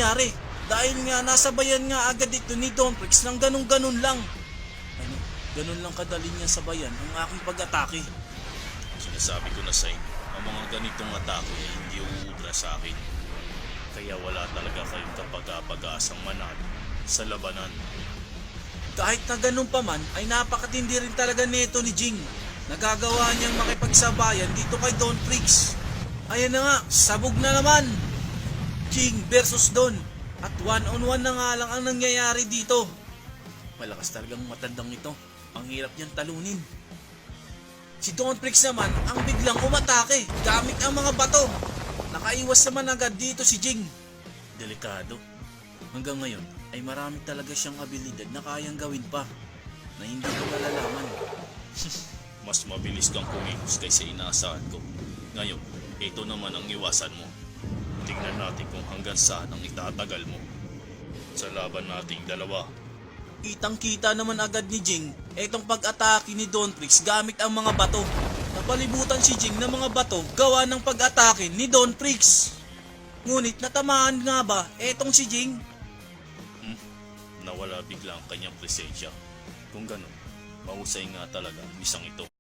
nangyari. Dahil nga nasabayan nga agad ito ni Don Prix ng ganun-ganun lang. Ano, ganun lang kadali niya sabayan ang aking pag-atake. Sinasabi ko na sa inyo, ang mga ganitong atake ay hindi uubra sa akin. Kaya wala talaga kayong kapag-apag-asang manalo sa labanan. Kahit na ganun pa man, ay napakatindi rin talaga neto ni Jing. Nagagawa niyang makipagsabayan dito kay Don Prix. Ayan na nga, sabog na naman. Jing versus Don. At 1-on-1 na nga lang ang nangyayari dito. Malakas talagang matandang ito. Ang hirap niyang talunin. Si Don Prix naman ang biglang umatake gamit ang mga bato. Nakaiwas naman agad dito si Jing. Delikado. Hanggang ngayon ay marami talaga siyang abilidad na kayang gawin pa na hindi ko nalalaman. Mas mabilis kang kumilos kaysa inaasahan ko. Ngayon, ito naman ang iwasan mo. Tingnan natin kung hanggang saan ang itatagal mo sa laban nating dalawa. Kitang-kita naman agad ni Jing itong pag-atake ni Don Prix gamit ang mga bato. Napalibutan si Jing ng mga bato gawa ng pag-atake ni Don Prix. Ngunit natamaan nga ba etong si Jing? Nawala bigla ang kanyang presensya. Kung ganun, mahusay nga talaga ang isang ito.